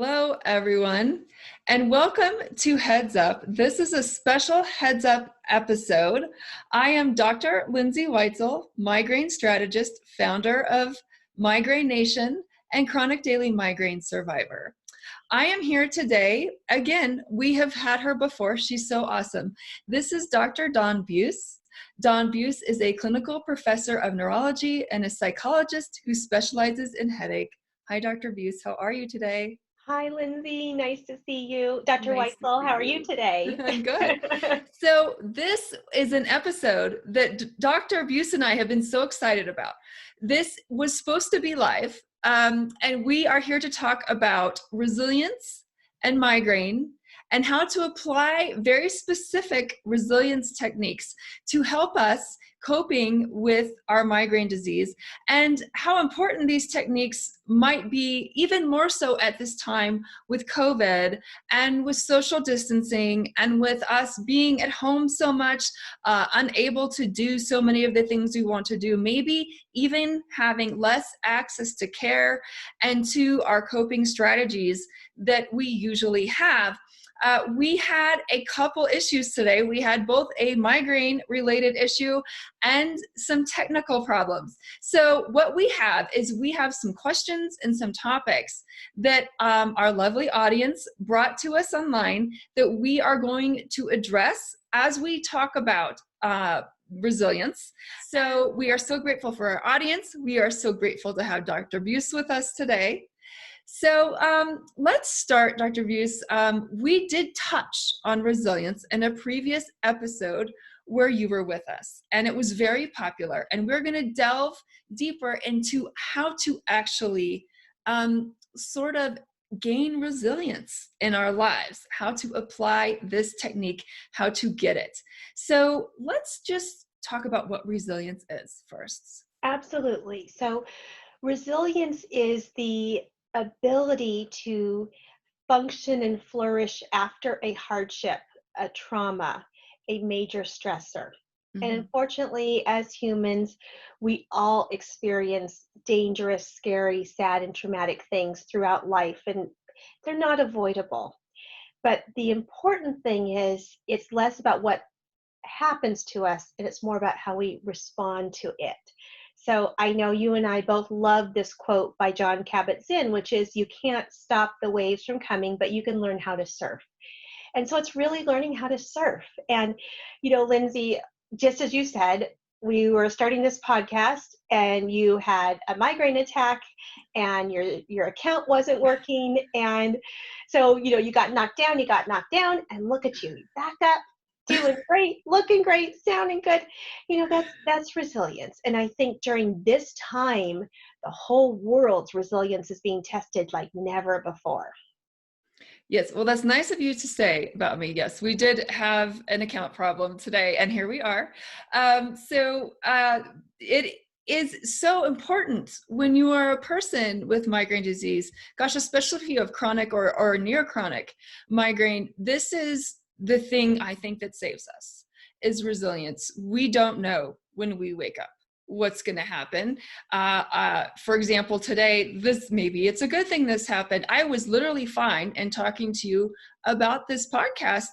Hello, everyone, and welcome to Heads Up. This is a special Heads Up episode. I am Dr. Lindsay Weitzel, migraine strategist, founder of Migraine Nation, and chronic daily migraine survivor. I am here today. Again, we have had her before. She's so awesome. This is Dr. Dawn Buse. Dawn Buse is a clinical professor of neurology and a psychologist who specializes in headache. Hi, Dr. Buse. How are you today? Hi, Lindsay. Nice to see you. Dr. Nice to Weitzel, see how are you. you today? Good. So this is an episode that Dr. Buse and I have been so excited about. This was supposed to be live, and we are here to talk about resilience and migraine and how to apply very specific resilience techniques to help us coping with our migraine disease, and how important these techniques might be even more so at this time with COVID and with social distancing and with us being at home so much, unable to do so many of the things we want to do, maybe even having less access to care and to our coping strategies that we usually have. We had a couple issues today. We had both a migraine related issue and some technical problems. So what we have is we have some questions and some topics that our lovely audience brought to us online that we are going to address as we talk about resilience. So we are so grateful for our audience. We are so grateful to have Dr. Buse with us today. So let's start, Dr. Buse. We did touch on resilience in a previous episode where you were with us, and it was very popular. And we're going to delve deeper into how to actually sort of gain resilience in our lives, how to apply this technique, how to get it. So let's just talk about what resilience is first. Absolutely. So resilience is the ability to function and flourish after a hardship, a trauma, a major stressor. And unfortunately, as humans, we all experience dangerous, scary, sad, and traumatic things throughout life, and they're not avoidable. But the important thing is it's less about what happens to us, and it's more about how we respond to it. So I know you and I both love this quote by Jon Kabat-Zinn, which is, you can't stop the waves from coming, but you can learn how to surf. And so it's really learning how to surf. And, Lindsay, just as you said, we were starting this podcast and you had a migraine attack and your account wasn't working. And so, you got knocked down, and look at you, back up, doing great, looking great, sounding good. That's resilience. And I think during this time, the whole world's resilience is being tested like never before. Yes, well, that's nice of you to say about me. Yes, we did have an account problem today, and here we are. It is so important when you are a person with migraine disease, gosh, especially if you have chronic or near chronic migraine. This is the thing I think that saves us, is resilience. We don't know when we wake up what's going to happen. For example, today, maybe it's a good thing this happened. I was literally fine and talking to you about this podcast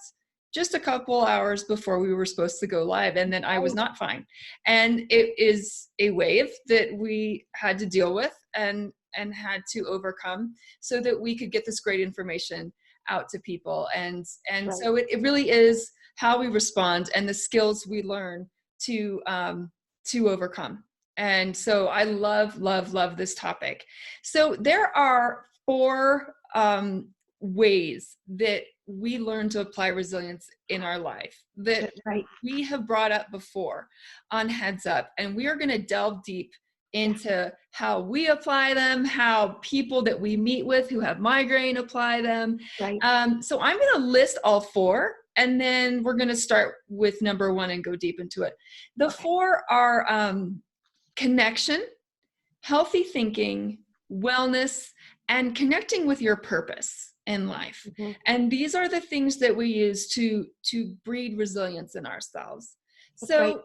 just a couple hours before we were supposed to go live, and then I was not fine. And it is a wave that we had to deal with and had to overcome so that we could get this great information out to people. And right. So it really is how we respond and the skills we learn to overcome. And so I love this topic. So there are 4 ways that we learn to apply resilience in our life that we have brought up before on Heads Up. And we are going to delve deep into how we apply them, how people that we meet with who have migraine apply them. Right. So I'm going to list all 4. And then we're going to start with number 1 and go deep into it. The 4 are connection, healthy thinking, wellness, and connecting with your purpose in life. Mm-hmm. And these are the things that we use to breed resilience in ourselves. That's so right.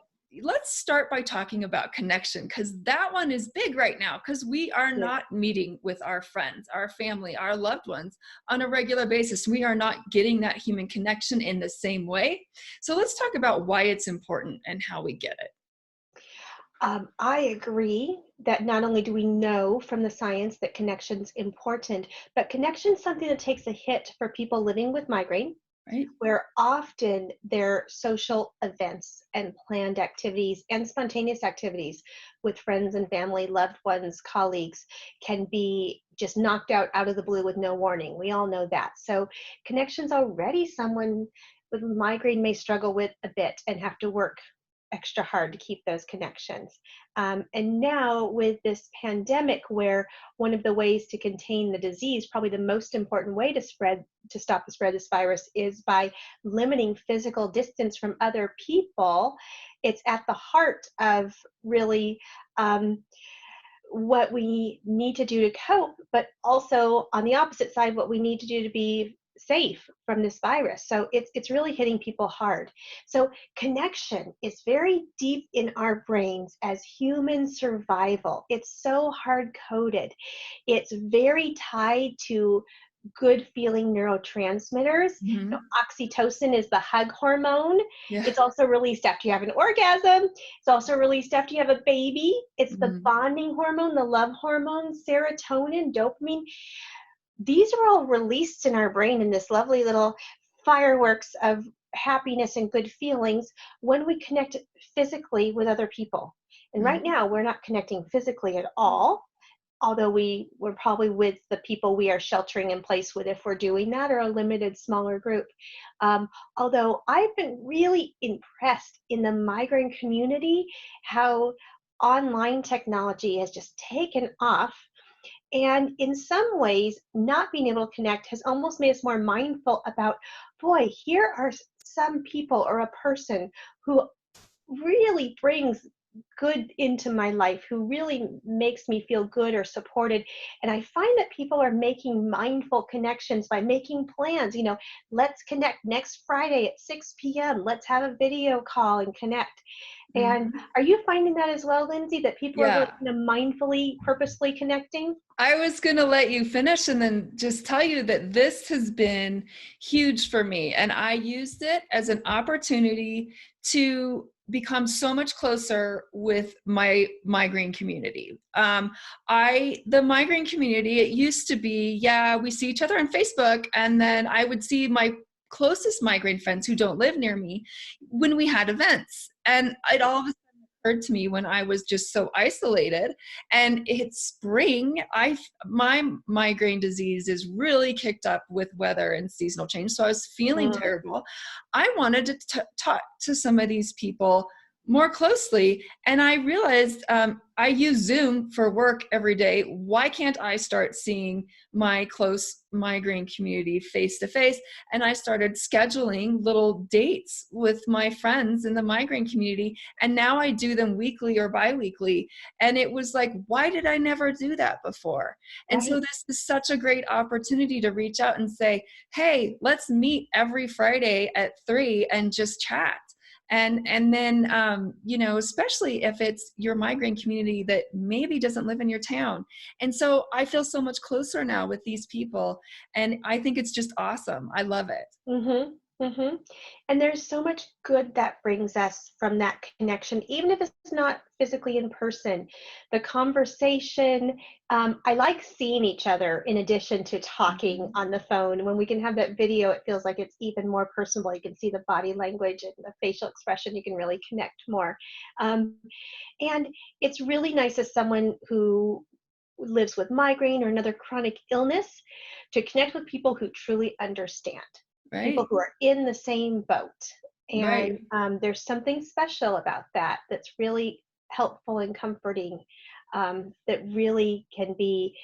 let's start by talking about connection, because that one is big right now, because we are Yeah. not meeting with our friends, our family, our loved ones on a regular basis. We are not getting that human connection in the same way. So let's talk about why it's important and how we get it. I agree that not only do we know from the science that connection's important, but connection's something that takes a hit for people living with migraine, Right? where often their social events and planned activities and spontaneous activities with friends and family, loved ones, colleagues can be just knocked out of the blue with no warning. We all know that. So connection's already someone with migraine may struggle with a bit and have to work extra hard to keep those connections. And now with this pandemic, where one of the ways to contain the disease, probably the most important way to stop the spread of this virus, is by limiting physical distance from other people. It's at the heart of really what we need to do to cope, but also on the opposite side, what we need to do to be safe from this virus. So it's really hitting people hard. So connection is very deep in our brains as human survival. It's so hard coded. It's very tied to good feeling neurotransmitters. You know, Mhm. oxytocin is the hug hormone. Yeah. It's also released after you have an orgasm. It's also released after you have a baby. It's the Mhm. bonding hormone, the love hormone, serotonin, dopamine. These are all released in our brain in this lovely little fireworks of happiness and good feelings when we connect physically with other people. And right Mhm. now, we're not connecting physically at all, although we're probably with the people we are sheltering in place with if we're doing that, or a limited smaller group. Although I've been really impressed in the migraine community how online technology has just taken off, and in some ways not being able to connect has almost made us more mindful about, boy, here are some people or a person who really brings good into my life, who really makes me feel good or supported. And I find that people are making mindful connections by making plans. Let's connect next Friday at 6 p.m. Let's have a video call and connect. And Mhm. are you finding that as well, Lindsay, that people are really Yeah. kind of mindfully, purposely connecting? I was going to let you finish and then just tell you that this has been huge for me. And I used it as an opportunity to become so much closer with my migraine community. The migraine community, it used to be, yeah, we see each other on Facebook, and then I would see my closest migraine friends who don't live near me when we had events. And it all of a sudden occurred to me when I was just so isolated, and it's spring. My migraine disease is really kicked up with weather and seasonal change, so I was feeling Mm, terrible. I wanted to talk to some of these people more closely, and I realized I use Zoom for work every day. Why can't I start seeing my close migraine community face to face? And I started scheduling little dates with my friends in the migraine community, and now I do them weekly or biweekly. And it was like, why did I never do that before? And so right. this is such a great opportunity to reach out and say, hey, let's meet every Friday at 3 and just chat. And then especially if it's your migraine community that maybe doesn't live in your town. And so I feel so much closer now with these people, and I think it's just awesome. I love it. Mhm, mhm. And there's so much good that brings us from that connection, even if it's not physically in person. The conversation, I like seeing each other in addition to talking Mhm. on the phone. When we can have that video, it feels like it's even more personal. You can see the body language and the facial expression. You can really connect more. Um, and it's really nice as someone who lives with migraine or another chronic illness to connect with people who truly understand, people Right. who are in the same boat. And Right. there's something special about that that's really helpful and comforting, that really can be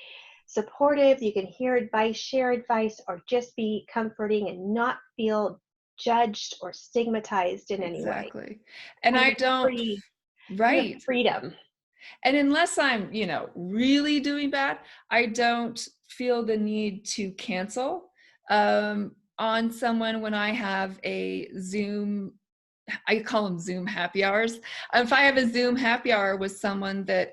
supportive. You can hear advice, share advice, or just be comforting and not feel judged or stigmatized in any way. Exactly. And Kind of I a don't, kind of right. freedom. And unless I'm, really doing bad, I don't feel the need to cancel on someone when I have a Zoom I call them Zoom happy hours. If I have a Zoom happy hour with someone that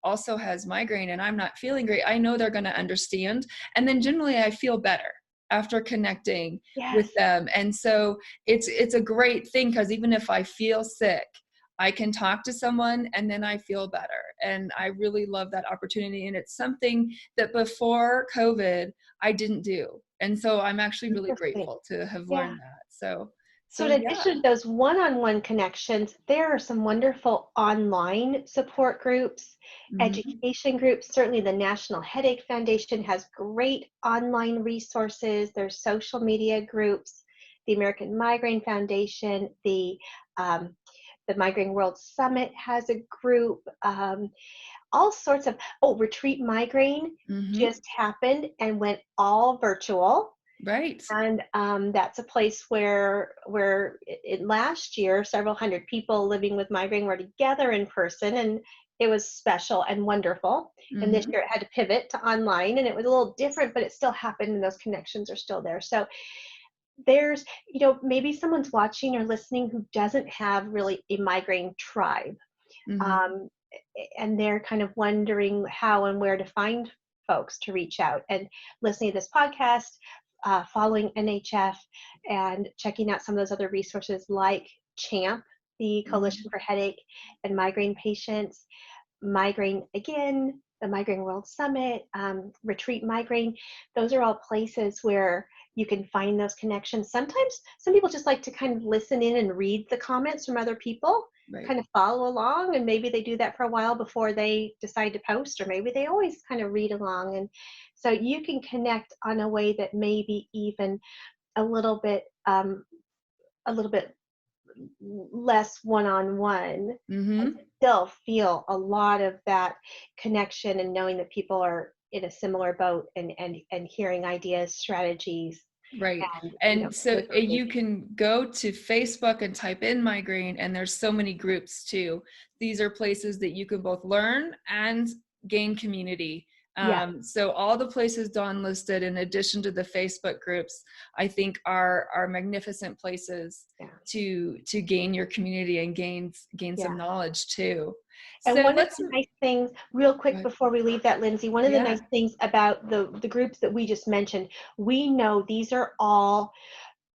also has migraine and I'm not feeling great, I know they're going to understand. And then generally I feel better after connecting with Yes. them. And so it's a great thing, because even if I feel sick, I can talk to someone and then I feel better. And I really love that opportunity. And it's something that before COVID, I didn't do. And so I'm actually really Interesting. grateful to have Yeah. learned that. So So in yeah. addition to those one-on-one connections, there are some wonderful online support groups, Mhm. education groups. Certainly the National Headache Foundation has great online resources. There's social media groups, the American Migraine Foundation, um, the Migraine World Summit has a group, all sorts of, Retreat Migraine Mhm. just happened and went all virtual. Right. And that's a place where last year, several hundred people living with migraine were together in person, and it was special and wonderful. And this Mhm. year it had to pivot to online, and it was a little different, but it still happened, and those connections are still there. So there's, maybe someone's watching or listening who doesn't have really a migraine tribe, Mhm. um, and they're kind of wondering how and where to find folks to reach out. And listening to this podcast, following NHF, and checking out some of those other resources like CHAMP, the Mhm. Coalition for Headache and Migraine Patients, Migraine Again, the Migraine World Summit, Retreat Migraine. Those are all places where you can find those connections. Sometimes some people just like to kind of listen in and read the comments from other people, Right. kind of follow along, and maybe they do that for a while before they decide to post, or maybe they always kind of read along. And so you can connect on a way that may be even a little bit a little bit less one-on-one, and Mhm. still feel a lot of that connection, and knowing that people are in a similar boat, and hearing ideas, strategies, Right. and And so you negotiating. can go to Facebook and type in migraine, and there's so many groups too. These are places that you can both learn and gain community. Yes. So all the places Dawn listed, in addition to the Facebook groups, I think are magnificent places Yeah. to gain your community and gain Yeah. some knowledge too. And So one of let's, the nice things, real quick go before we leave that, Lindsay, one of the yeah, nice things about the groups that we just mentioned, we know these are all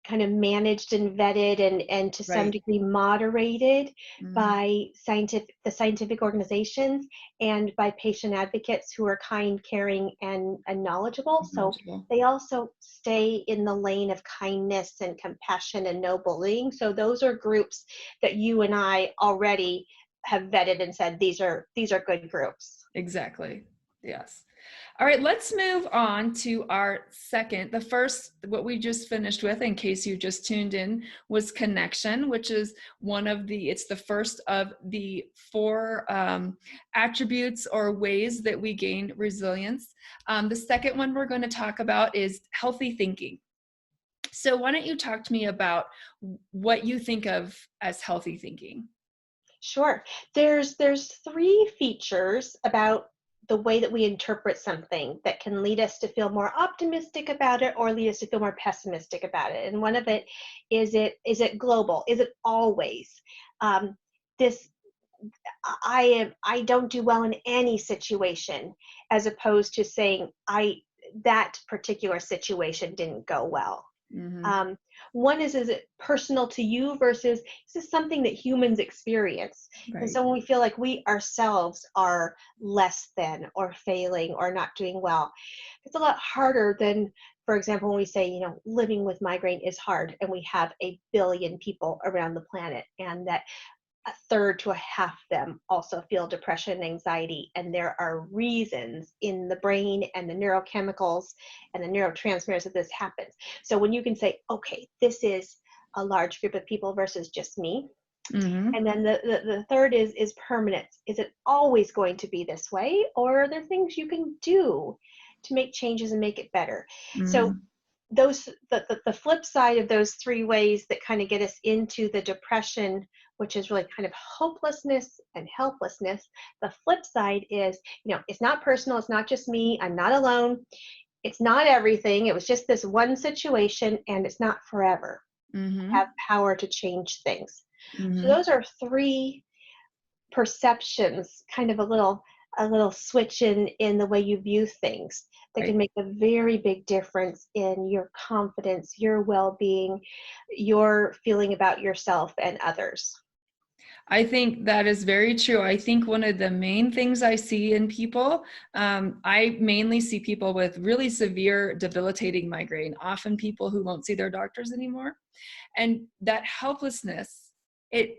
kind of managed and vetted, and to some right. degree moderated Mhm. by the scientific organizations, and by patient advocates who are kind, caring, and knowledgeable. So Knowledgeable. they also stay in the lane of kindness and compassion and no bullying. So those are groups that you and I already have vetted and said these are good groups. Exactly. Yes. All right, let's move on to our second. The first, what we just finished with, in case you just tuned in, was connection, which is it's the first of the four attributes or ways that we gain resilience. The second one we're going to talk about is healthy thinking. So why don't you talk to me about what you think of as healthy thinking? Sure. There's three features about the way that we interpret something that can lead us to feel more optimistic about it, or lead us to feel more pessimistic about it. And one of it is it global? Is it always? Um, this I don't do well in any situation, as opposed to saying I that particular situation didn't go well. Mm-hmm. um, One is it personal to you, versus is this something that humans experience? And Right. so when we feel like we ourselves are less than, or failing, or not doing well, it's a lot harder than, for example, when we say, living with migraine is hard, and we have 1 billion people around the planet, and that a third to a half of them also feel depression and anxiety. And there are reasons in the brain and the neurochemicals and the neurotransmitters that this happens. So when you can say, okay, this is a large group of people versus just me. Mm-hmm. And then the third is permanence. Is it always going to be this way? Or are there things you can do to make changes and make it better? So Mm-hmm. the flip side of those three ways that kind of get us into the depression, which is really kind of hopelessness and helplessness. The flip side is, it's not personal. It's not just me. I'm not alone. It's not everything. It was just this one situation, and it's not forever. Mm-hmm. have power to change things. So Mm-hmm. those are three perceptions, kind of a little switch in the way you view things that can Right. make a very big difference in your confidence, your well-being, your feeling about yourself and others. I think that is very true. I think one of the main things I see in people, I mainly see people with really severe, debilitating migraine, often people who won't see their doctors anymore. And that helplessness, it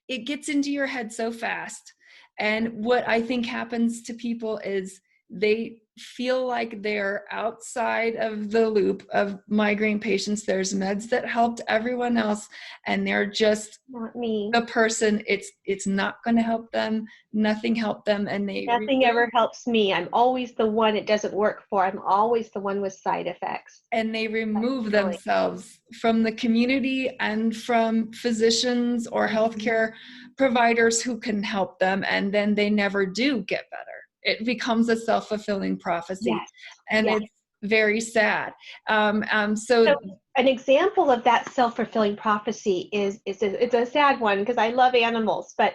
it gets into your head so fast. And what I think happens to people is they feel like they're outside of the loop of migraine patients. There's meds that helped everyone else, and they're just Not me. the person. It's not going to help them. Nothing helped them, and they Nothing remove ever helps me. I'm always the one it doesn't work for. I'm always the one with side effects. Feeling. themselves from the community and from physicians or Mhm. healthcare providers who can help them, and then they never do get better. It becomes a self-fulfilling prophecy, Yes. and Yes. it's very sad. So So an example of that self-fulfilling prophecy is it's a sad one because I love animals, but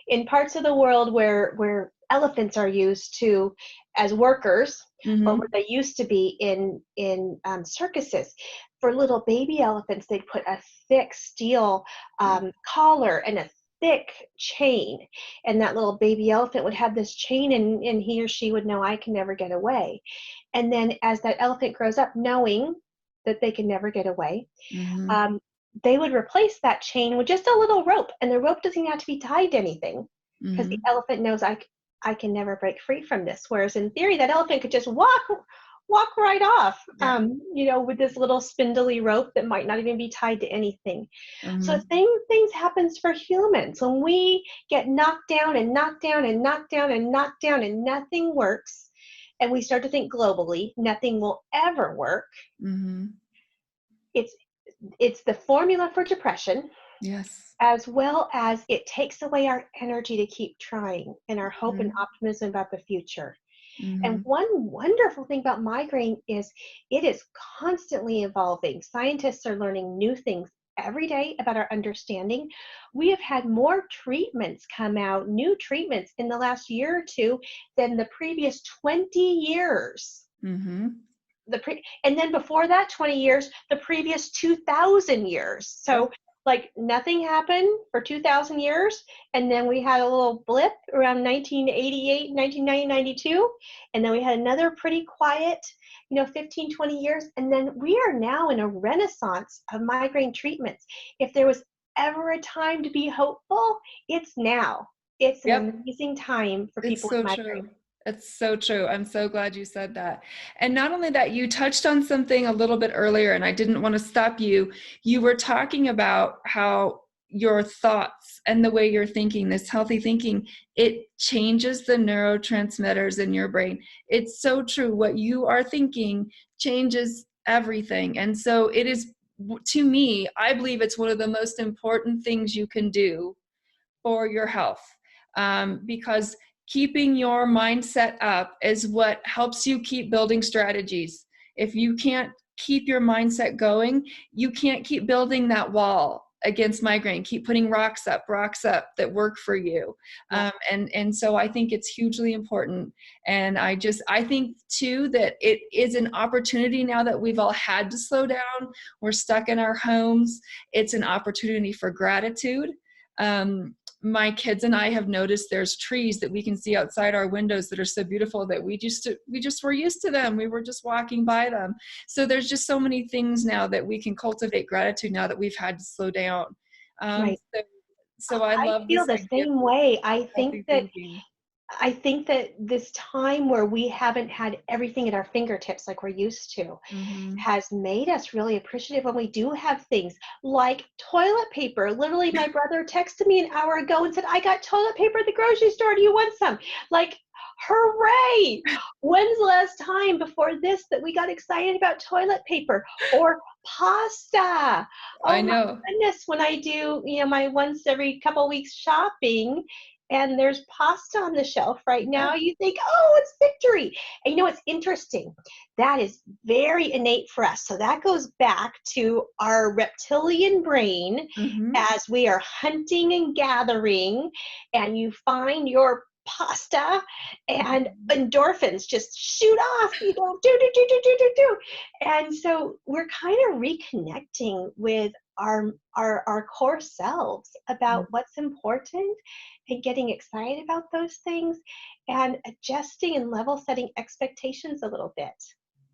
in parts of the world where elephants are used to as workers, or hmm where they used to be in circuses, for little baby elephants, they'd put a thick steel collar and a thick chain, and that little baby elephant would have this chain, and he or she would know, I can never get away. And then as that elephant grows up, knowing that they can never get away, hmm um, they would replace that chain with just a little rope. And the rope doesn't have to be tied to anything because the hmm elephant knows I can never break free from this. Whereas in theory, that elephant could just walk right off, yeah with this little spindly rope that might not even be tied to anything. So hmm things happens for humans when we get knocked down and knocked down and knocked down and knocked down and nothing works, and we start to think globally, nothing will ever work. hmm It's it's the formula for depression, yes as well as it takes away our energy to keep trying and our hope and hmm optimism about the future. And hmm one wonderful thing about migraine is it is constantly evolving. Scientists are learning new things every day about our understanding. We have had more treatments come out, new treatments in the last year or two than the previous 20 years. hmm And then before that 20 years, the previous 2000 years. yep So like nothing happened for 2000 years, and then we had a little blip around 1988, 1990, 92, and then we had another pretty quiet 15, 20 years, and then we are now in a renaissance of migraine treatments. If there was ever a time to be hopeful, it's now. It's an yep amazing time for It's people with so migraine. true. It's so true. I'm so glad you said that. And not only that, you touched on something a little bit earlier, and I didn't want to stop you. You were talking about how your thoughts and the way you're thinking, this healthy thinking, it changes the neurotransmitters in your brain. It's so true. What you are thinking changes everything. And so it is, to me, I believe it's one of the most important things you can do for your health, because keeping your mindset up is what helps you keep building strategies. If you can't keep your mindset going, you can't keep building that wall against migraine. Keep putting rocks up that work for you. Yeah. And so I think it's hugely important. And I think too that it is an opportunity now that we've all had to slow down. We're stuck in our homes. It's an opportunity for gratitude. My kids and I have noticed there's trees that we can see outside our windows that are so beautiful that we just were used to them. We were just walking by them. So there's just so many things now that we can cultivate gratitude now that we've had to slow down. Um, Right. so, so I I love feel this the idea same of way. healthy thinking. I think that this time where we haven't had everything at our fingertips like we're used to Mm-hmm. has made us really appreciative when we do have things like toilet paper. Literally, my brother texted me an hour ago and said, I got toilet paper at the grocery store. Do you want some? Like, hooray! When's the last time before this that we got excited about toilet paper or pasta? I Oh my know. goodness, when I do, my once every couple weeks shopping, and there's pasta on the shelf right Yeah. now, you think, oh, it's victory. And you know, it's interesting. That is very innate for us. So that goes back to our reptilian brain Mm-hmm. as we are hunting and gathering, and you find your pasta and endorphins just shoot off, you go do do do do do do do. And so we're kind of reconnecting with our core selves about what's important and getting excited about those things and adjusting and level setting expectations a little bit.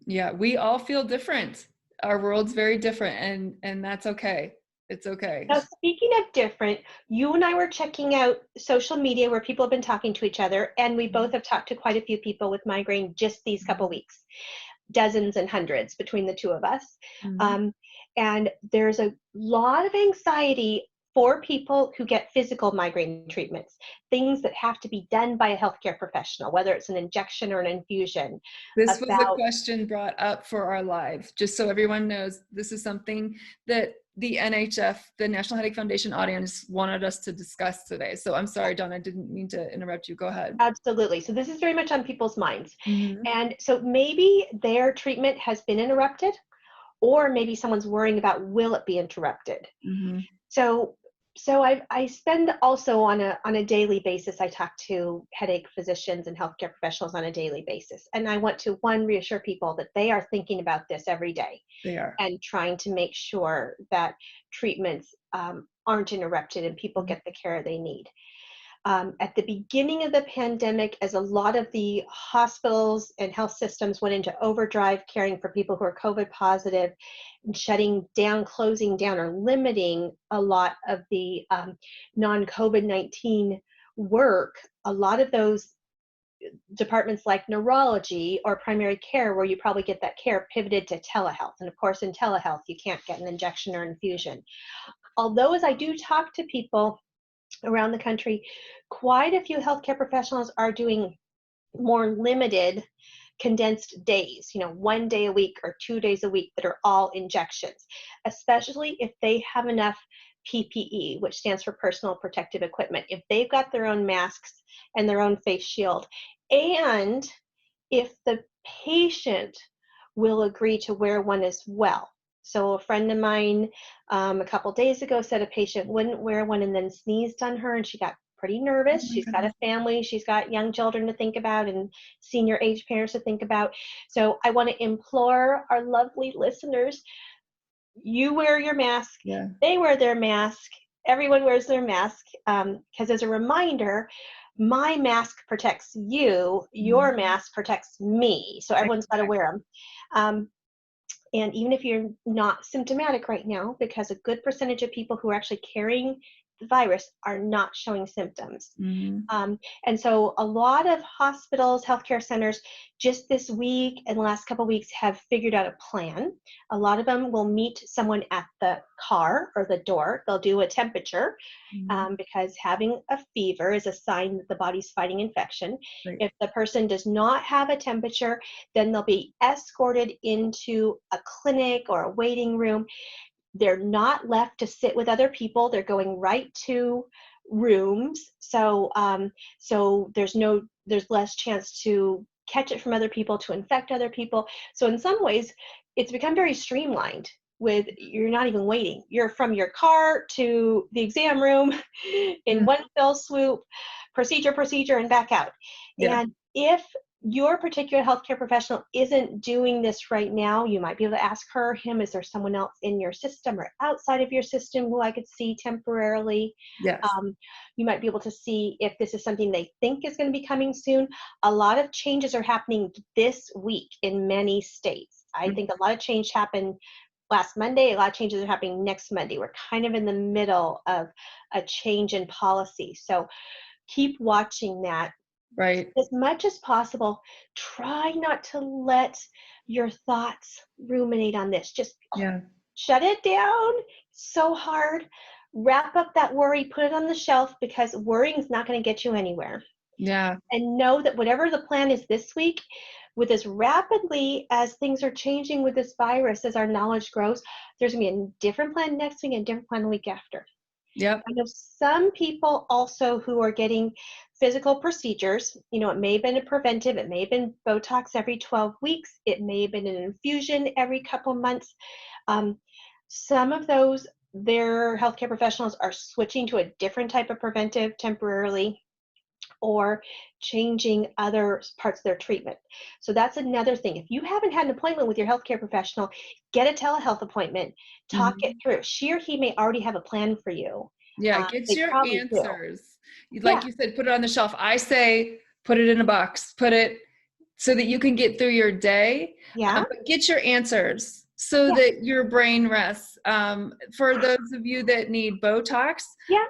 Yeah, we all feel different. Our world's very different, and that's okay. It's okay. Now, speaking of different, you and I were checking out social media where people have been talking to each other, and we both have talked to quite a few people with migraine just these couple weeks, dozens and hundreds between the two of us. Mm-hmm. And there's a lot of anxiety for people who get physical migraine treatments, things that have to be done by a healthcare professional, whether it's an injection or an infusion. This was the About question brought up for our live, just so everyone knows. This is something that the NHF, the National Headache Foundation audience, wanted us to discuss today. So I'm sorry, Dawn, I didn't mean to interrupt you. Go ahead. Absolutely. So this is very much on people's minds. Mm-hmm. And so maybe their treatment has been interrupted, or maybe someone's worrying about will it be interrupted. Mm-hmm. So I spend also on a daily basis. I talk to headache physicians and healthcare professionals on a daily basis, and I want to reassure people that they are thinking about this every day They are. and trying to make sure that treatments aren't interrupted and people get the care they need. At the beginning of the pandemic, as a lot of the hospitals and health systems went into overdrive caring for people who are COVID positive and shutting down, closing down, or limiting a lot of the non-COVID-19 work, a lot of those departments like neurology or primary care, where you probably get that care, pivoted to telehealth. And of course, in telehealth, you can't get an injection or infusion. Although, as I do talk to people around the country, quite a few healthcare professionals are doing more limited, condensed days, 1 day a week or 2 days a week that are all injections, especially if they have enough PPE, which stands for personal protective equipment. If they've got their own masks and their own face shield, and if the patient will agree to wear one as well. So a friend of mine a couple days ago said a patient wouldn't wear one and then sneezed on her, and she got pretty nervous. Oh my She's got goodness. a family, she's got young children to think about and senior age parents to think about. So I want to implore our lovely listeners, you wear your mask, Yeah. they wear their mask, everyone wears their mask, because as a reminder, my mask protects you, your mask protects me. So everyone's got to wear them. And even if you're not symptomatic right now, because a good percentage of people who are actually carrying the virus are not showing symptoms. Mm-hmm. And so a lot of hospitals, healthcare centers, just this week and the last couple of weeks have figured out a plan. A lot of them will meet someone at the car or the door. They'll do a temperature, because having a fever is a sign that the body's fighting infection. Right. If the person does not have a temperature, then they'll be escorted into a clinic or a waiting room. They're not left to sit with other people. They're going right to rooms. So there's less chance to catch it from other people, to infect other people. So in some ways, it's become very streamlined. With you're not even waiting. You're from your car to the exam room in one fell swoop, procedure, and back out. Yeah. And if your particular healthcare professional isn't doing this right now, you might be able to ask her, him, is there someone else in your system or outside of your system who I could see temporarily? Yes. You might be able to see if this is something they think is going to be coming soon. A lot of changes are happening this week in many states. I think a lot of change happened last Monday. A lot of changes are happening next Monday. We're kind of in the middle of a change in policy. So keep watching that. Right. As much as possible, try not to let your thoughts ruminate on this. Just shut it down so hard. Wrap up that worry, put it on the shelf, because worrying is not going to get you anywhere. Yeah. And know that whatever the plan is this week, with as rapidly as things are changing with this virus, as our knowledge grows, there's going to be a different plan next week and a different plan the week after. Yep. I know some people also who are getting physical procedures. It may have been a preventive, it may have been Botox every 12 weeks, it may have been an infusion every couple months. Um, some of those, their healthcare professionals are switching to a different type of preventive temporarily, or changing other parts of their treatment. So that's another thing. If you haven't had an appointment with your healthcare professional, get a telehealth appointment, talk it Mhm. through. She or he may already have a plan for you. Yeah, get They your probably do. answers. Like Yeah, you said, put it on the shelf. I say put it in a box. Put it so that you can get through your day, yeah, but get your answers so yeah, that your brain rests. For those of you that need Botox, yeah.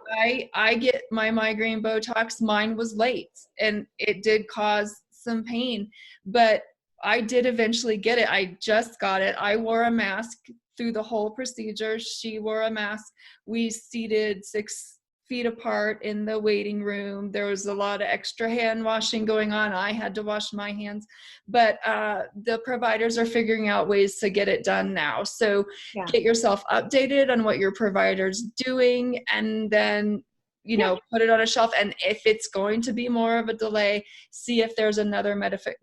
I get my migraine Botox. Mine was late and it did cause some pain, but I did eventually get it. I just got it. I wore a mask through the whole procedure. She wore a mask. We seated 6 feet apart in the waiting room. There was a lot of extra hand washing going on. I had to wash my hands, but the providers are figuring out ways to get it done now. So Yeah, get yourself updated on what your provider's doing, and then yeah, put it on a shelf. And if it's going to be more of a delay, see if there's another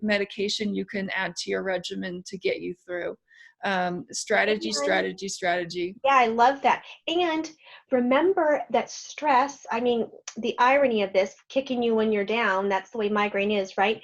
medication you can add to your regimen to get you through. Strategy, and strategy, strategy. yeah, I love that. And remember that stress, I mean, the irony of this, kicking you when you're down, that's the way migraine is, right?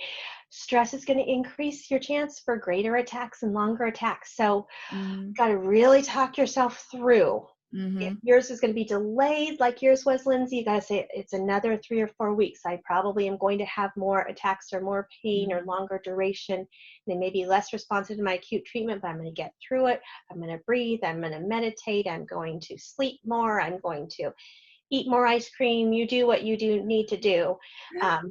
Stress is going to increase your chance for greater attacks and longer attacks. So, Mm-hmm. got to really talk yourself through. If Mm-hmm. yours is going to be delayed like yours was, Lindsay, you got to say it's another 3 or 4 weeks. I probably am going to have more attacks or more pain or longer duration. They may be less responsive to my acute treatment, but I'm going to get through it. I'm going to breathe. I'm going to meditate. I'm going to sleep more. I'm going to eat more ice cream. You do what you do need to do. Yeah.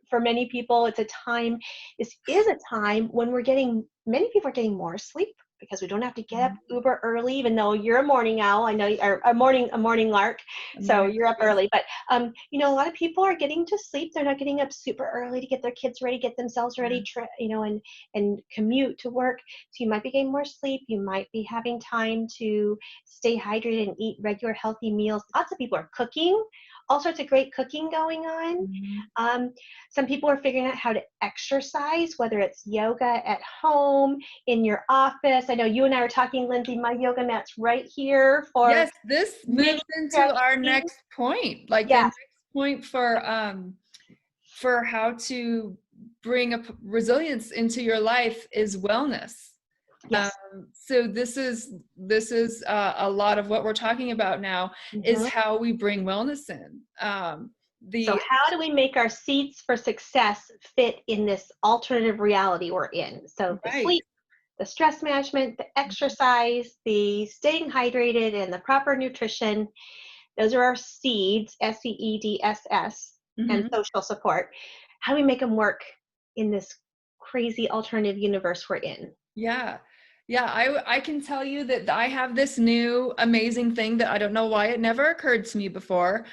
For many people, it's a time. This is a time when many people are getting more sleep because we don't have to get up uber early. Even though you're a morning owl, I know, or a morning lark, so Morning you're up service. early. But a lot of people are getting to sleep. They're not getting up super early to get their kids ready, get themselves ready, and commute to work. So you might be getting more sleep. You might be having time to stay hydrated and eat regular healthy meals. Lots of people are cooking, all sorts of great cooking going on. Mhm. Um, some people are figuring out how to exercise, whether it's yoga at home, in your office. I know you and I were talking, Lindsay, my yoga mat's right here for Yes, this mini moves into our stretching. next point. Like the Yes, next point for how to bring up resilience into your life is wellness. Um, yes. so this is a lot of what we're talking about now is Mhm. how we bring wellness in. So The how do we make our seeds for success fit in this alternative reality we're in? So the right. sleep, the stress management, the exercise, the staying hydrated, and the proper nutrition. Those are our seeds, SEEDSS, and Mhm. social support. How do we make them work in this crazy alternative universe we're in? Yeah. Yeah, I can tell you that I have this new amazing thing that I don't know why it never occurred to me before.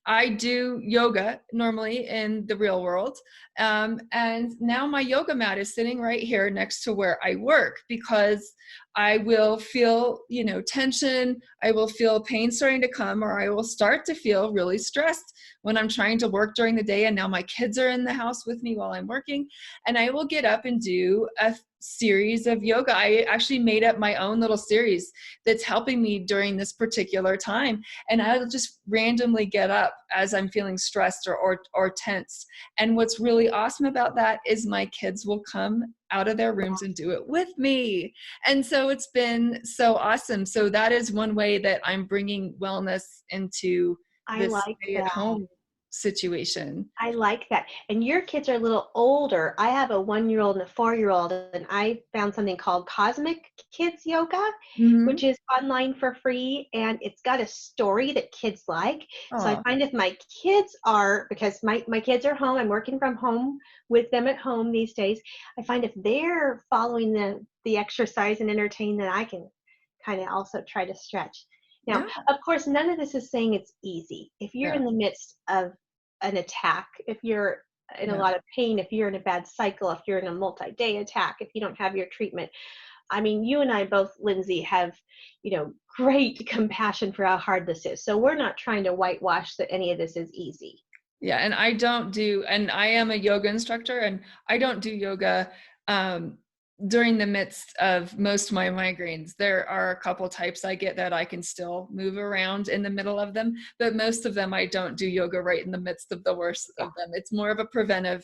I do yoga normally in the real world. And now my yoga mat is sitting right here next to where I work because I will feel, tension. I will feel pain starting to come, or I will start to feel really stressed when I'm trying to work during the day. And now my kids are in the house with me while I'm working, and I will get up and do a series of yoga. I actually made up my own little series that's helping me during this particular time. And I'll just randomly get up as I'm feeling stressed or tense. And what's really awesome about that is my kids will come out of their rooms and do it with me. And so it's been so awesome. So that is one way that I'm bringing wellness into I this like stay at that. home situation. I like that. And your kids are a little older. I have a 1-year-old and a 4-year-old, and I found something called Cosmic Kids Yoga, Mm-hmm. which is online for free, and it's got a story that kids like. So I Oh, find if my kids are, because my kids are home, I'm working from home with them at home these days. I find if they're following the exercise and entertain, then I can kind of also try to stretch. Now, yeah, of course, none of this is saying it's easy. If you're yeah, in the midst of an attack, if you're in a yeah. lot of pain, if you're in a bad cycle, if you're in a multi-day attack, if you don't have your treatment, I mean, you and I both, Lindsay, have, great compassion for how hard this is. So we're not trying to whitewash that any of this is easy. Yeah, and I am a yoga instructor, and I don't do yoga during the midst of most of my migraines. There are a couple types I get that I can still move around in the middle of them, but most of them I don't do yoga right in the midst of the worst Yeah. of them. It's more of a preventive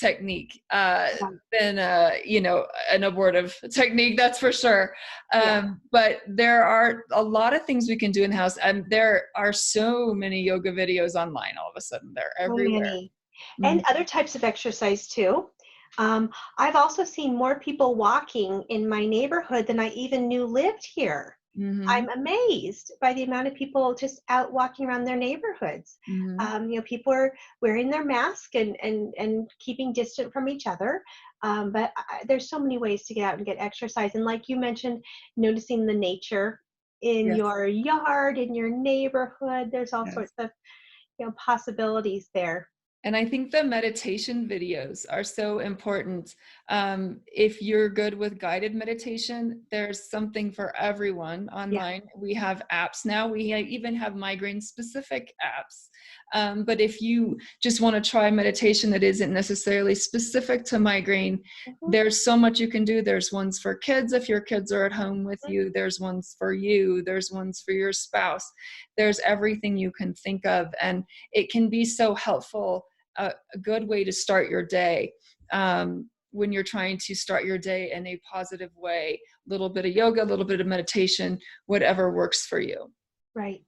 technique Yeah. than an abortive technique, that's for sure. Yeah. But there are a lot of things we can do in house, and there are so many yoga videos online. All of a sudden, they're So everywhere. many. Mhm. And other types of exercise too. I've also seen more people walking in my neighborhood than I even knew lived here. Mhm. I'm amazed by the amount of people just out walking around their neighborhoods. Mhm. People are wearing their mask and keeping distant from each other. But there's so many ways to get out and get exercise. And like you mentioned, noticing the nature in Yes. your yard, in your neighborhood. There's all Yes. sorts of possibilities there. And I think the meditation videos are so important. If you're good with guided meditation, there's something for everyone Yeah. online. We have apps now. We even have migraine specific apps. But if you just want to try meditation that isn't necessarily specific to migraine, Mhm. there's so much you can do. There's ones for kids if your kids are at home with you. There's ones for you. There's ones for your spouse. There's everything you can think of. And it can be so helpful, a good way to start your day when you're trying to start your day in a positive way. A little bit of yoga, a little bit of meditation, whatever works for you. Right.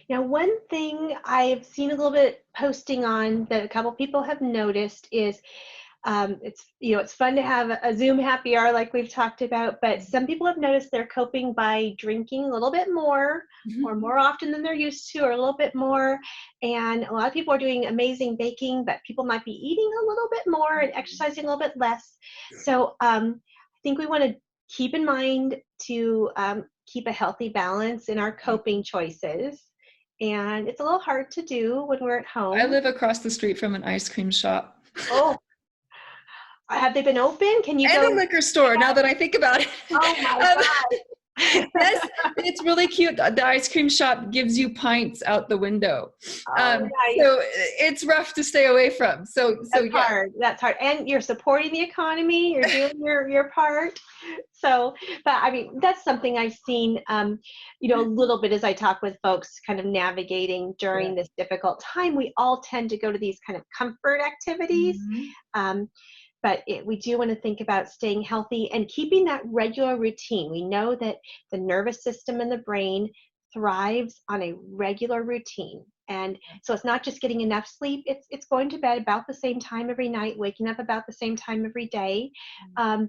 Now, one thing I've seen a little bit posting on that a couple people have noticed is it's fun to have a Zoom happy hour like we've talked about, but some people have noticed they're coping by drinking a little bit more or more often than they're used to, or a little bit more. And a lot of people are doing amazing baking, but people might be eating a little bit more and exercising a little bit less. So I think we want to keep in mind to keep a healthy balance in our coping choices. And it's a little hard to do when we're at I home. live across the street from an ice cream shop. Oh, have they been open? Can you And a go liquor check store, now out? that I think about it. Oh my God. Yes, it's really cute. The ice cream shop gives you pints out the window. Oh, nice. So it's rough to stay away from. So That's yeah. hard. That's hard. And you're supporting the economy. You're doing your part. So, but I mean, that's something I've seen, a little bit as I talk with folks kind of navigating Yeah. during this difficult time. We all tend to go to these kind of comfort activities. Mhm. But we do want to think about staying healthy and keeping that regular routine. We know that the nervous system and the brain thrives on a regular routine. And so it's not just getting enough sleep, it's going to bed about the same time every night, waking up about the same time every day. And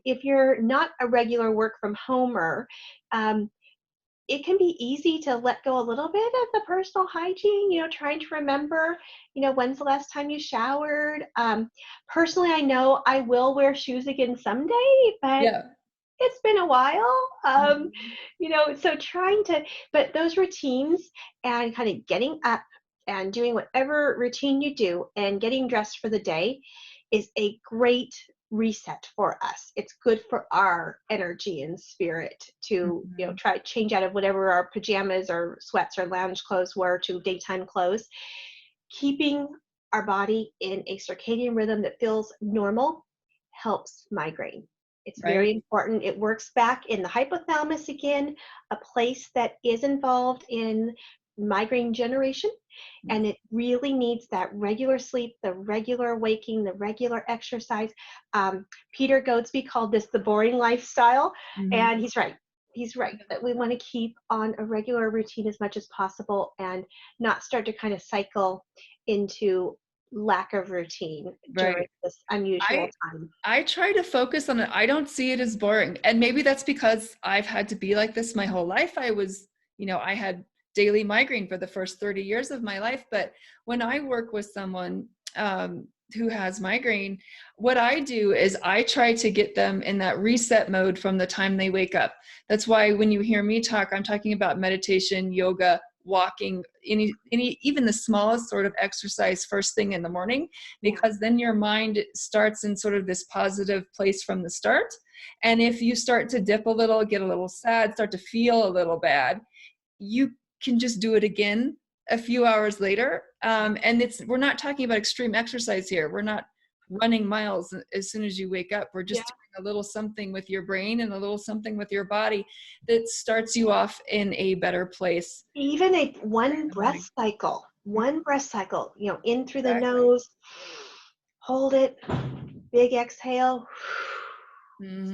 if you're not a regular work from homer, it can be easy to let go a little bit of the personal hygiene, trying to remember, when's the last time you showered. Personally, I know I will wear shoes again someday, but Yeah. it's been a while. Mhm. So but those routines and kind of getting up and doing whatever routine you do and getting dressed for the day is a great reset for us. It's good for our energy and spirit to, Mhm. try to change out of whatever our pajamas or sweats or lounge clothes were to daytime clothes. Keeping our body in a circadian rhythm that feels normal helps migraine. It's very Right. important. It works back in the hypothalamus again, a place that is involved in migraine generation. And it really needs that regular sleep, the regular waking, the regular exercise. Peter Goadsby called this the boring lifestyle. Mhm. And he's right. He's right that we want to keep on a regular routine as much as possible and not start to kind of cycle into lack of routine during Right. this unusual I time. I try to focus on it. I don't see it as boring. And maybe that's because I've had to be like this my whole life. I had daily migraine for the first 30 years of my life. But when I work with someone who has migraine, what I do is I try to get them in that reset mode from the time they wake up. That's why when you hear me talk, I'm talking about meditation, yoga, walking, any even the smallest sort of exercise first thing in the morning, Yeah. because then your mind starts in sort of this positive place from the start. And if you start to dip a little, get a little sad, start to feel a little bad, you can just do it again a few hours later. And we're not talking about extreme exercise here. We're not running miles as soon as you wake up. We're just doing a little something with your brain and a little something with your body that starts you off in a better place. Even one breath cycle, in through the nose, hold it, big exhale,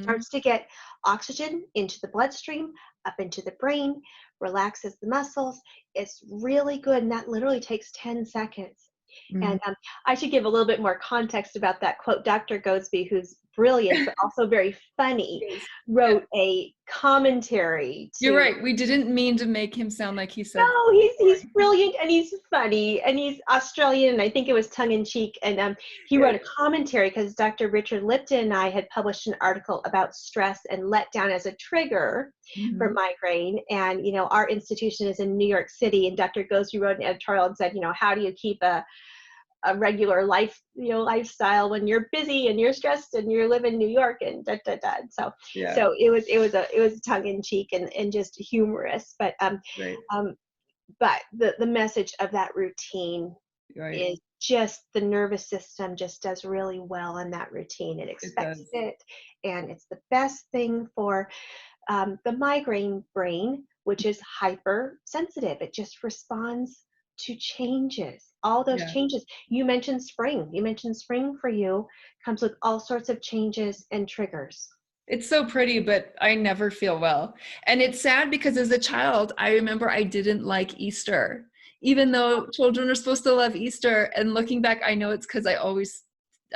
starts to get oxygen into the bloodstream, up into the brain, relaxes the muscles. It's really good, and that literally takes 10 seconds. And I should give a little bit more context about that quote. Dr. Goadsby, who's brilliant but also very funny, wrote a commentary to— You're right. We didn't mean to make him sound like he said. No, he's brilliant, and he's funny, and he's Australian, and I think it was tongue-in-cheek. And he wrote a commentary because Dr. Richard Lipton and I had published an article about stress and letdown as a trigger for migraine. And, our institution is in New York City, and Dr. Goadsby wrote an editorial and said, how do you keep a regular lifestyle when you're busy and you're stressed and you live in New York and da da da. So it was tongue in cheek and just humorous, but the message of that routine is just the nervous system just does really well in that routine. It expects it, and it's the best thing for the migraine brain, which is hypersensitive. It just responds to changes, all those changes. You mentioned spring. Spring for you comes with all sorts of changes and triggers. It's so pretty, but I never feel well. And it's sad because as a child, I remember I didn't like Easter, even though children are supposed to love Easter. And looking back, I know it's because I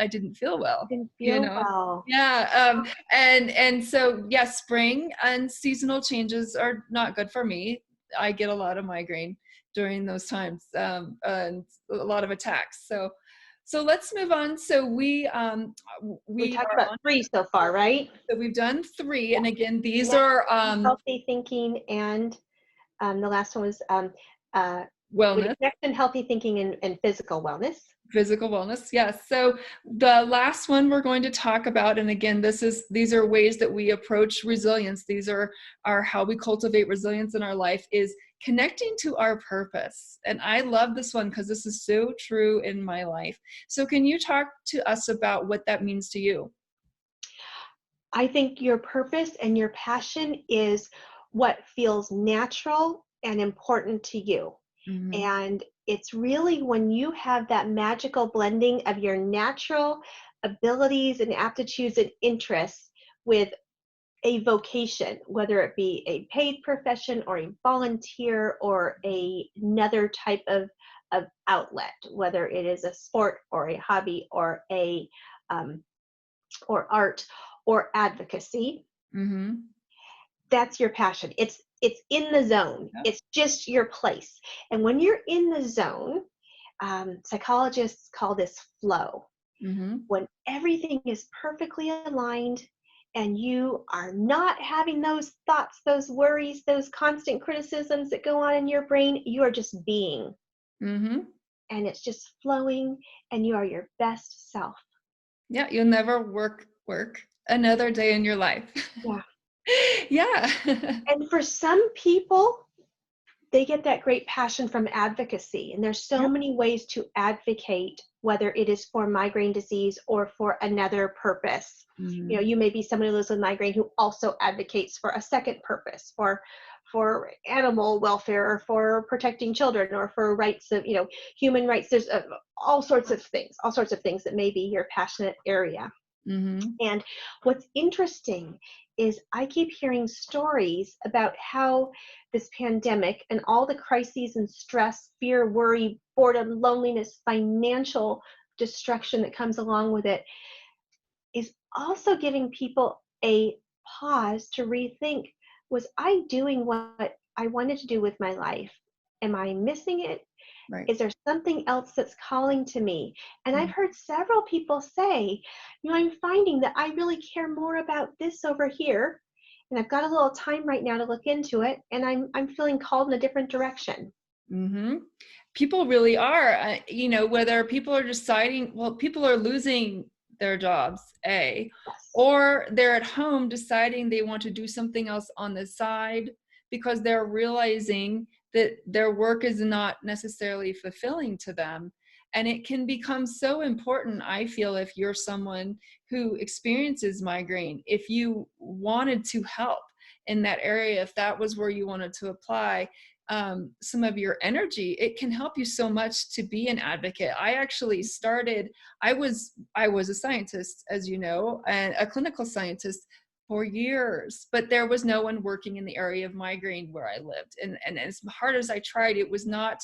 didn't feel well. Well. Yeah. And so, spring and seasonal changes are not good for me. I get a lot of migraine during those times, and a lot of attacks. So let's move on. So we talked about 3 so far, right? So we've done 3, and again, these are healthy thinking, and the last one was wellness. Connection, healthy thinking, and physical wellness. Physical wellness, yes. So the last one we're going to talk about, and again, these are ways that we approach resilience. These are how we cultivate resilience in our life, is connecting to our purpose. And I love this one because this is so true in my life. So can you talk to us about what that means to you? I think your purpose and your passion is what feels natural and important to you. And it's really when you have that magical blending of your natural abilities and aptitudes and interests with a vocation, whether it be a paid profession or a volunteer or another type of outlet, whether it is a sport or a hobby or or art or advocacy. That's your passion. It's in the zone. It's just your place. And when you're in the zone, psychologists call this flow. When everything is perfectly aligned and you are not having those thoughts, those worries, those constant criticisms that go on in your brain, you are just being. And it's just flowing, and you are your best self. Yeah, you'll never work another day in your life. Yeah. And for some people, they get that great passion from advocacy. And there's so many ways to advocate, whether it is for migraine disease or for another purpose. You may be someone who lives with migraine who also advocates for a second purpose, for animal welfare, or for protecting children, or for rights of, human rights. There's all sorts of things that may be your passionate area. And what's interesting is I keep hearing stories about how this pandemic and all the crises and stress, fear, worry, boredom, loneliness, financial destruction that comes along with it is also giving people a pause to rethink, was I doing what I wanted to do with my life? Am I missing it? Right. Is there something else that's calling to me? And I've heard several people say, I'm finding that I really care more about this over here, and I've got a little time right now to look into it, and I'm feeling called in a different direction. People really are, whether people are deciding, people are losing their jobs, or they're at home deciding they want to do something else on the side because they're realizing that their work is not necessarily fulfilling to them. And it can become so important, I feel, if you're someone who experiences migraine, if you wanted to help in that area, if that was where you wanted to apply some of your energy, it can help you so much to be an advocate. I actually started, I was a scientist, as you know, and a clinical scientist for years, but there was no one working in the area of migraine where I lived. And as hard as I tried, it was not,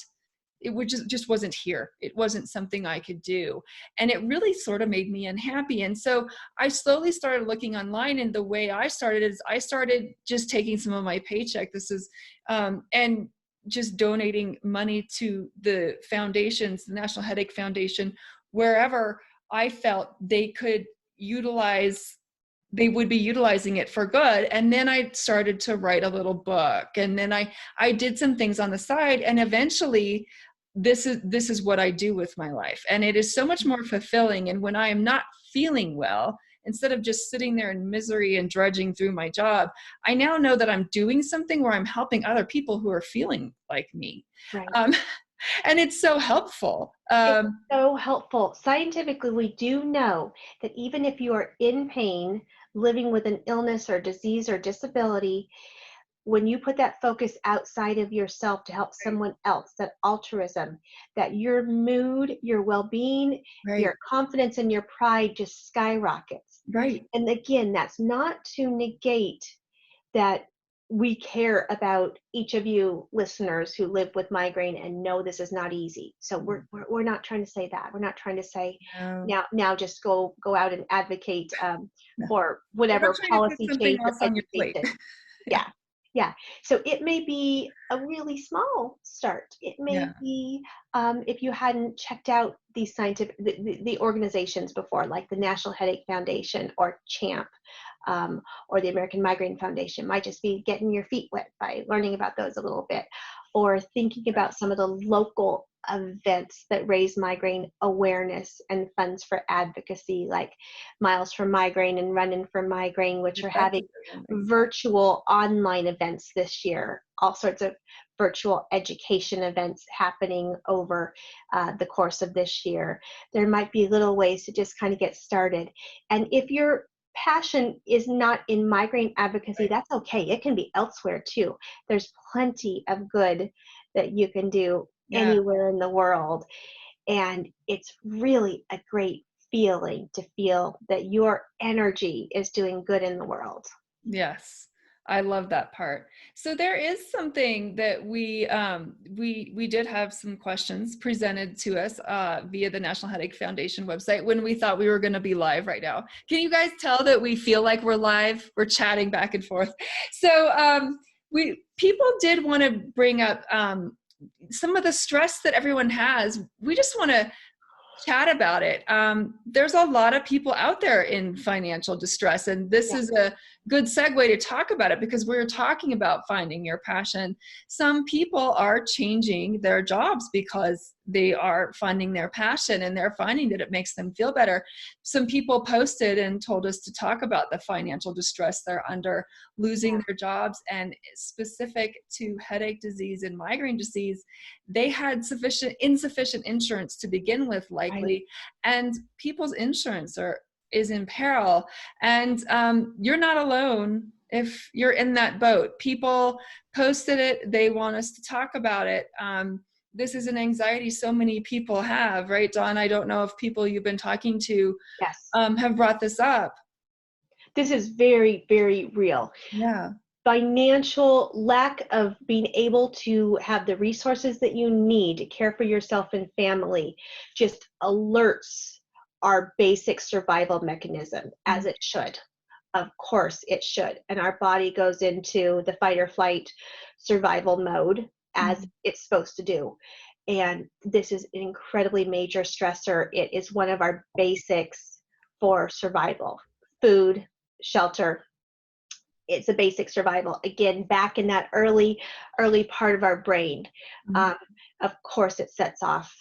it would just wasn't here. It wasn't something I could do. And it really sort of made me unhappy. And so I slowly started looking online, and the way I started is I started just taking some of my paycheck. This is, and just donating money to the foundations, the National Headache Foundation, wherever I felt they could utilize, they would be utilizing it for good. And then I started to write a little book, and then I did some things on the side, and eventually this is what I do with my life. And it is so much more fulfilling. And when I am not feeling well, instead of just sitting there in misery and drudging through my job, I now know that I'm doing something where I'm helping other people who are feeling like me. Right. And it's so helpful. It's so helpful. Scientifically, we do know that even if you are in pain, living with an illness or disease or disability, when you put that focus outside of yourself to help someone else, that altruism, that your mood, your well-being, Right. your confidence and your pride just skyrockets. Right. And again, that's not to negate that we care about each of you listeners who live with migraine and know this is not easy. So we're not trying to say that. We're not trying to say now just go out and advocate for whatever policy change or education. Yeah. So it may be a really small start. It may be if you hadn't checked out these scientific the organizations before, like the National Headache Foundation or CHAMP, or the American Migraine Foundation. Might just be getting your feet wet by learning about those a little bit, or thinking about some of the local events that raise migraine awareness and funds for advocacy, like Miles for Migraine and Running for Migraine, which are having virtual online events this year, all sorts of virtual education events happening over the course of this year. There might be little ways to just kind of get started. And if your passion is not in migraine advocacy, that's okay. It can be elsewhere too. There's plenty of good that you can do anywhere in the world. And it's really a great feeling to feel that your energy is doing good in the world. Yes. I love that part. So there is something that we did have some questions presented to us via the National Headache Foundation website when we thought we were going to be live right now. Can you guys tell that we feel like we're live? We're chatting back and forth. So people did want to bring up some of the stress that everyone has. We just want to chat about it. There's a lot of people out there in financial distress, and this is a good segue to talk about it because we're talking about finding your passion. Some people are changing their jobs because they are finding their passion and they're finding that it makes them feel better. Some people posted and told us to talk about the financial distress they're under, losing their jobs, and specific to headache disease and migraine disease, they had insufficient insurance to begin with, likely, and people's insurance is in peril. And you're not alone if you're in that boat. People posted it. They want us to talk about it. This is an anxiety so many people have, right, Dawn? I don't know if people you've been talking to have brought this up. This is very, very real. Yeah. Financial lack of being able to have the resources that you need to care for yourself and family just alerts our basic survival mechanism, as it should. Of course it should. And our body goes into the fight or flight survival mode as it's supposed to do. And this is an incredibly major stressor. It is one of our basics for survival. Food, shelter. It's a basic survival. Again, back in that early part of our brain. Of course it sets off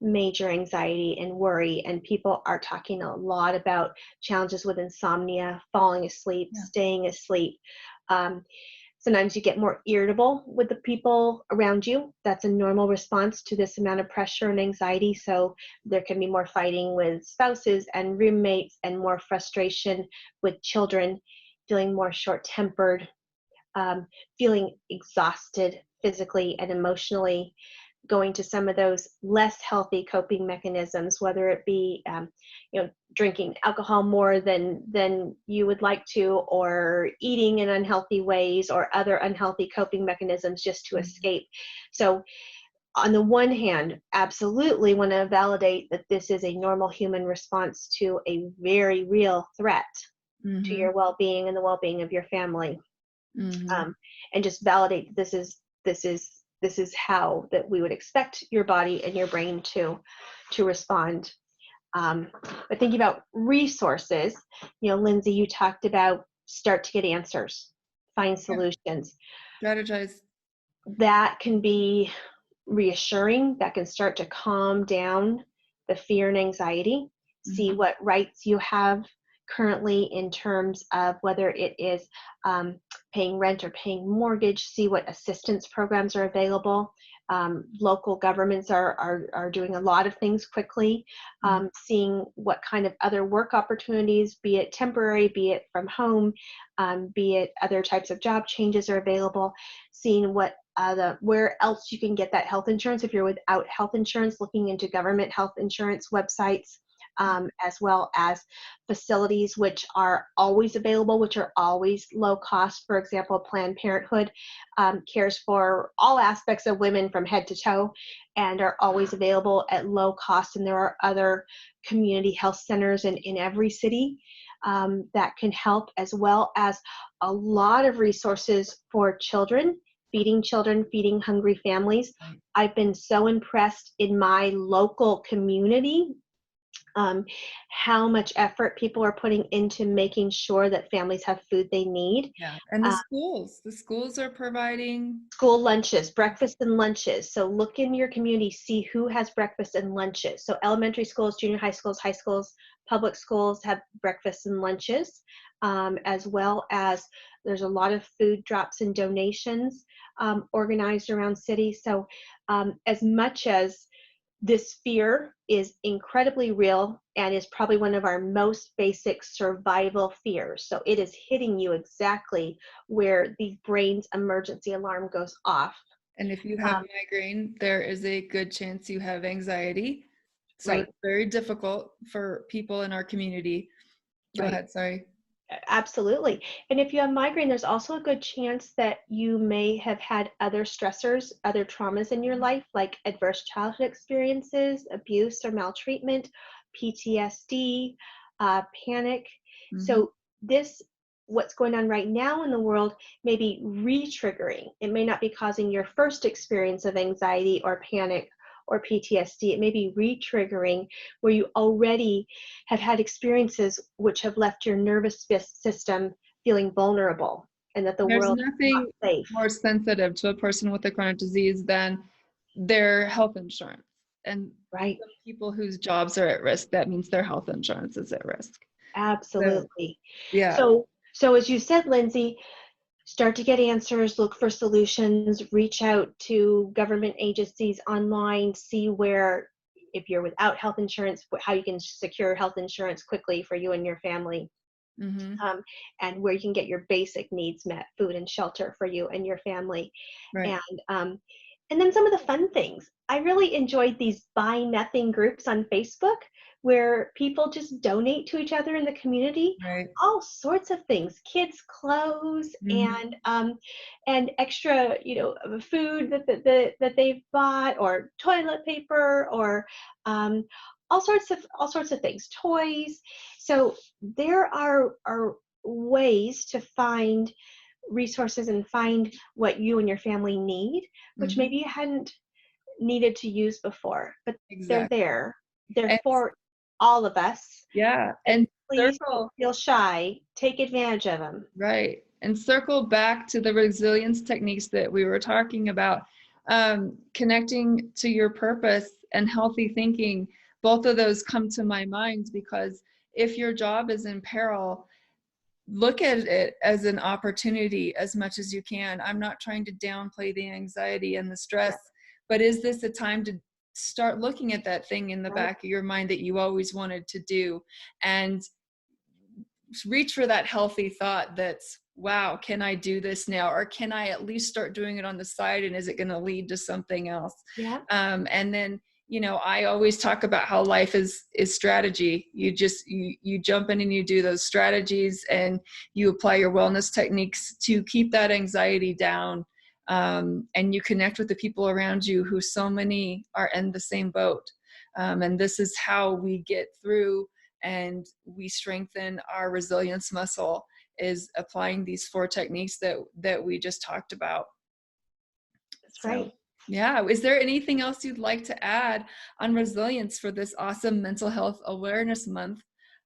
major anxiety and worry, and people are talking a lot about challenges with insomnia, falling asleep, Yeah. staying asleep. Sometimes you get more irritable with the people around you. That's a normal response to this amount of pressure and anxiety. So there can be more fighting with spouses and roommates, and more frustration with children, feeling more short-tempered, feeling exhausted physically and emotionally, going to some of those less healthy coping mechanisms, whether it be drinking alcohol more than you would like to, or eating in unhealthy ways, or other unhealthy coping mechanisms just to escape. So on the one hand, absolutely want to validate that this is a normal human response to a very real threat to your well-being and the well-being of your family. And just validate this is how that we would expect your body and your brain to respond. But thinking about resources, Lindsay, you talked about start to get answers, find solutions. Strategize. That can be reassuring. That can start to calm down the fear and anxiety. See what rights you have currently in terms of whether it is paying rent or paying mortgage. See what assistance programs are available. Local governments are doing a lot of things quickly. Seeing what kind of other work opportunities, be it temporary, be it from home, be it other types of job changes are available. Seeing what where else you can get that health insurance if you're without health insurance, looking into government health insurance websites, as well as facilities which are always available, which are always low cost. For example, Planned Parenthood cares for all aspects of women from head to toe and are always available at low cost. And there are other community health centers in every city that can help, as well as a lot of resources for children, feeding hungry families. I've been so impressed in my local community how much effort people are putting into making sure that families have food they need. Yeah, and the schools are providing school lunches, breakfast and lunches. So look in your community, see who has breakfast and lunches. So elementary schools, junior high schools, public schools have breakfast and lunches, as well as there's a lot of food drops and donations organized around cities. So as much as this fear is incredibly real and is probably one of our most basic survival fears. So it is hitting you exactly where the brain's emergency alarm goes off. And if you have migraine, there is a good chance you have anxiety. So right. It's very difficult for people in our community. Go ahead, sorry. Absolutely. And if you have migraine, there's also a good chance that you may have had other stressors, other traumas in your life, like adverse childhood experiences, abuse or maltreatment, PTSD, panic. So what's going on right now in the world may be re-triggering. It may not be causing your first experience of anxiety or panic or PTSD. It may be re-triggering where you already have had experiences which have left your nervous system feeling vulnerable, and that the world is not safe. More sensitive to a person with a chronic disease than their health insurance. And some people whose jobs are at risk, that means their health insurance is at risk. Absolutely. So, yeah. So as you said, Lindsay, start to get answers, look for solutions, reach out to government agencies online, see where, if you're without health insurance, how you can secure health insurance quickly for you and your family, and where you can get your basic needs met, food and shelter for you and your family. And then some of the fun things. I really enjoyed these Buy Nothing groups on Facebook where people just donate to each other in the community, all sorts of things, kids' clothes and extra, food that they've bought, or toilet paper, or all sorts of things, toys. So there are ways to find resources and find what you and your family need, which maybe you hadn't needed to use before, but they're there. They're for all of us. Yeah. And please don't feel shy. Take advantage of them. Right. And circle back to the resilience techniques that we were talking about. Connecting to your purpose and healthy thinking, both of those come to my mind, because if your job is in peril, look at it as an opportunity as much as you can. I'm not trying to downplay the anxiety and the stress, but is this a time to start looking at that thing in the back of your mind that you always wanted to do, and reach for that healthy thought that's, wow, can I do this now? Or can I at least start doing it on the side? And is it going to lead to something else? Yeah. And then, I always talk about how life is strategy. You just, you jump in and you do those strategies, and you apply your wellness techniques to keep that anxiety down. And you connect with the people around you, who so many are in the same boat. And this is how we get through, and we strengthen our resilience muscle, is applying these 4 techniques that we just talked about. That's right. Yeah. Is there anything else you'd like to add on resilience for this awesome Mental Health Awareness Month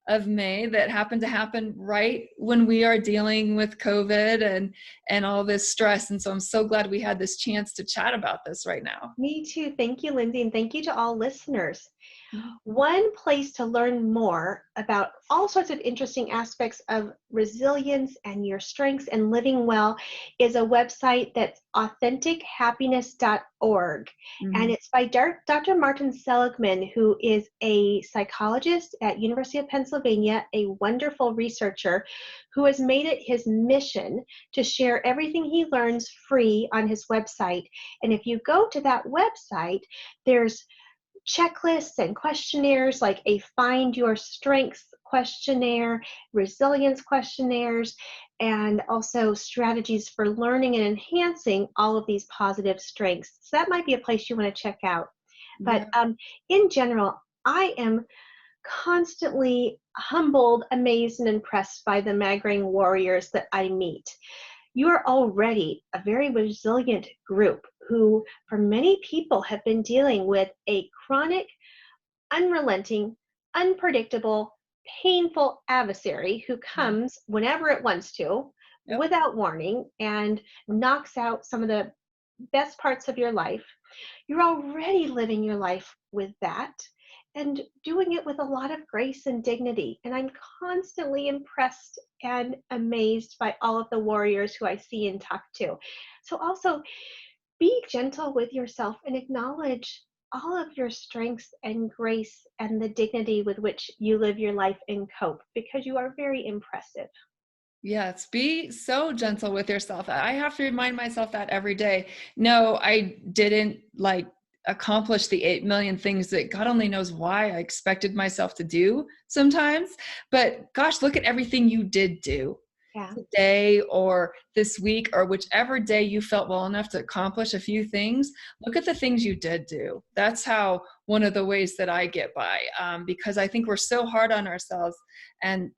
of May that happened to happen right when we are dealing with COVID and all this stress? And so I'm so glad we had this chance to chat about this right now. Me too. Thank you, Lindsay, and thank you to all listeners. Mm-hmm. One place to learn more about all sorts of interesting aspects of resilience and your strengths and living well is a website that's AuthenticHappiness.org. Mm-hmm. And it's by Dr. Martin Seligman, who is a psychologist at University of Pennsylvania, a wonderful researcher who has made it his mission to share everything he learns free on his website. And if you go to that website, there's checklists and questionnaires, like a Find Your Strengths questionnaire, resilience questionnaires, and also strategies for learning and enhancing all of these positive strengths. So that might be a place you want to check out. But in general, I am constantly humbled, amazed, and impressed by the migraine warriors that I meet. You are already a very resilient group who, for many people, have been dealing with a chronic, unrelenting, unpredictable, painful adversary who comes whenever it wants to, without warning, and knocks out some of the best parts of your life. You're already living your life with that and doing it with a lot of grace and dignity. And I'm constantly impressed and amazed by all of the warriors who I see and talk to. So also be gentle with yourself and acknowledge all of your strengths and grace and the dignity with which you live your life and cope, because you are very impressive. Yes, be so gentle with yourself. I have to remind myself that every day. No, I didn't accomplish the 8 million things that God only knows why I expected myself to do sometimes. But gosh, look at everything you did do today or this week, or whichever day you felt well enough to accomplish a few things. Look at the things you did do. That's how, one of the ways that I get by, because I think we're so hard on ourselves, and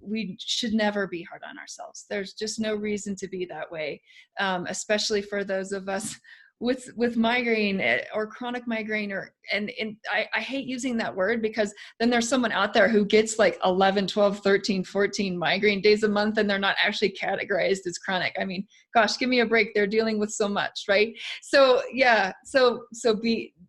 we should never be hard on ourselves. There's just no reason to be that way, especially for those of us with migraine or chronic migraine, and I hate using that word, because then there's someone out there who gets like 11, 12, 13, 14 migraine days a month, and they're not actually categorized as chronic. I mean, gosh, give me a break. They're dealing with so much, right? So yeah, so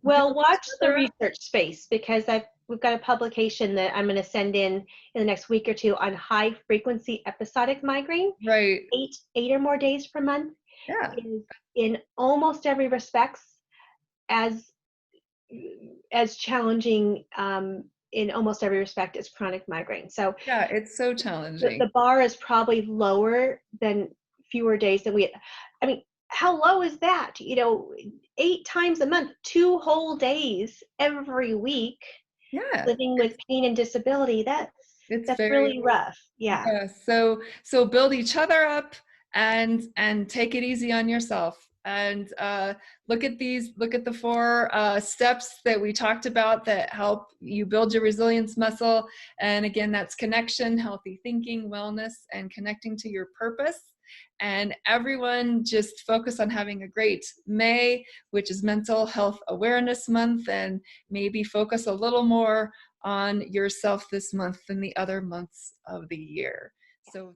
watch the research space, because we've got a publication that I'm going to send in the next week or two on high frequency episodic migraine. Right. 8 or more days per month. Yeah. Is in almost every respects as challenging in almost every respect as chronic migraine. So yeah, it's so challenging. The bar is probably lower than fewer days than I mean, how low is that? 8 times a month, 2 whole days every week. Yeah. Living with pain and disability, that's really rough. Yeah. So build each other up, and take it easy on yourself, and look at the 4 steps that we talked about that help you build your resilience muscle. And again, that's connection, healthy thinking, wellness, and connecting to your purpose. And everyone just focus on having a great May, which is Mental Health Awareness Month, and maybe focus a little more on yourself this month than the other months of the year. So